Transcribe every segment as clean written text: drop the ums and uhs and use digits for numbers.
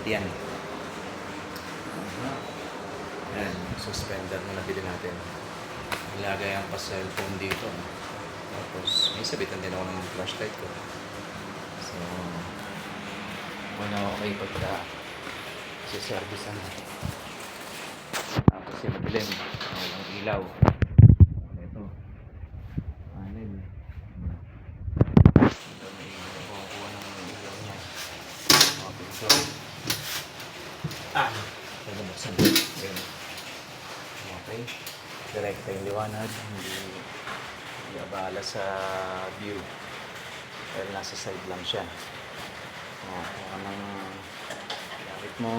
yan. Ayan, suspender na nabili natin. Ilagay ang pa-cellphone dito. Tapos, may sabitan din ako ng flashlight ko. So, wala okay pagka siservisan. Tapos yung madilim, walang ilaw. Ito, panel. Ito, may kukuha ng ilaw niya. Okay, so, ito buksan. Ayan. Okay. Direkta yung liwanag. Hindi abala sa view. Dahil nasa side lang siya. Kung anong gamit mo.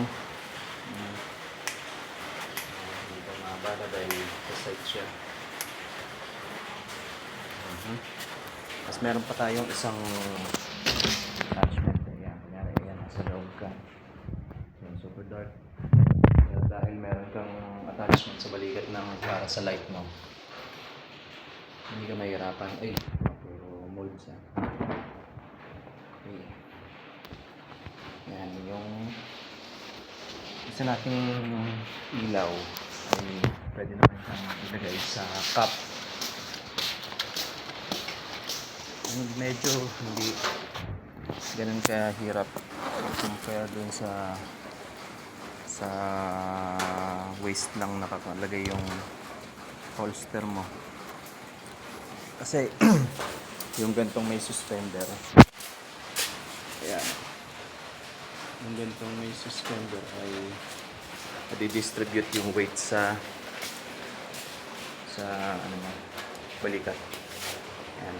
Hindi ka maabala dahil sa side siya. Tapos meron pa tayong isang attachment. Ayan. Kunyari, ayan. Nasa loob ka. Ayan, super dark. Dahil meron kang attachment sa balikat ng para sa light mo. Hindi ka mahirapan. Ay, puro mold siya. Okay. Yan, yung isa nating ilaw ay pwede naman kang ilagay sa cup. Medyo hindi ganun kahirap compare dun sa waist lang nakakalagay yung holster mo. Kasi yung gantong may suspender. Ayan. Yung gantong may suspender ay madi-distribute yung weight sa ano mo, balikat. Ayan.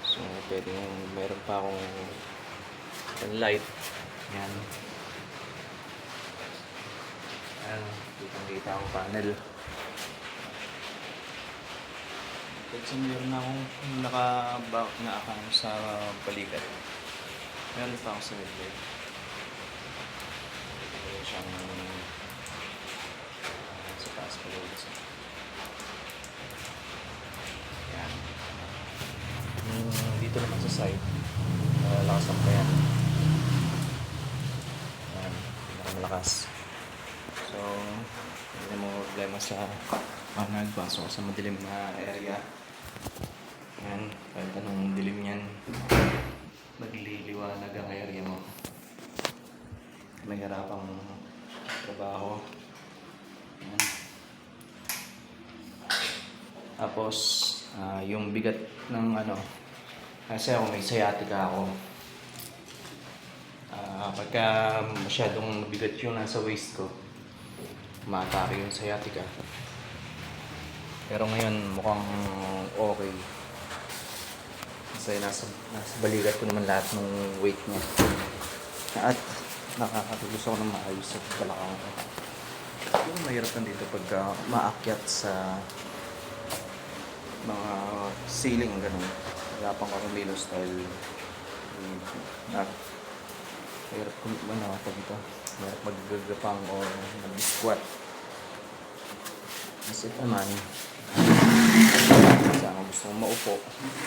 So, pwedeng meron pa akong light. Ayan. Ayan. Kitang-kita ang panel. Kasi meron na akong naka-back na account sa balikat. Meron pa ako sa headlight. Meron siyang sa taas pa lang. Ayan. Dito naman sa side. Malakas ang kaya. Ayan. Malakas. So, hindi mo problema sa nagpasok sa madilim na area. Ayan. Kahit anong dilim yan, magliliwanag ang area mo. Mahirapang trabaho. Ayan. Tapos, yung bigat ng ano, kasi ako may sciatica ako. Pagka masyadong bigat yung nasa waist ko, umatake yung sciatica. Pero ngayon mukhang okay. Kasi nasa balikat ko naman lahat ng weight niya. At nakakatulos ako ng maayos sa balakang ko. Yung mahirap lang dito pagka maakyat sa mga ceiling ganun. Hirapan ko ng Milo style. Mahirap kung pag ito. Mahirap maggagapang o mag-squat. Kasi naman, kasi ako gusto kong maupo.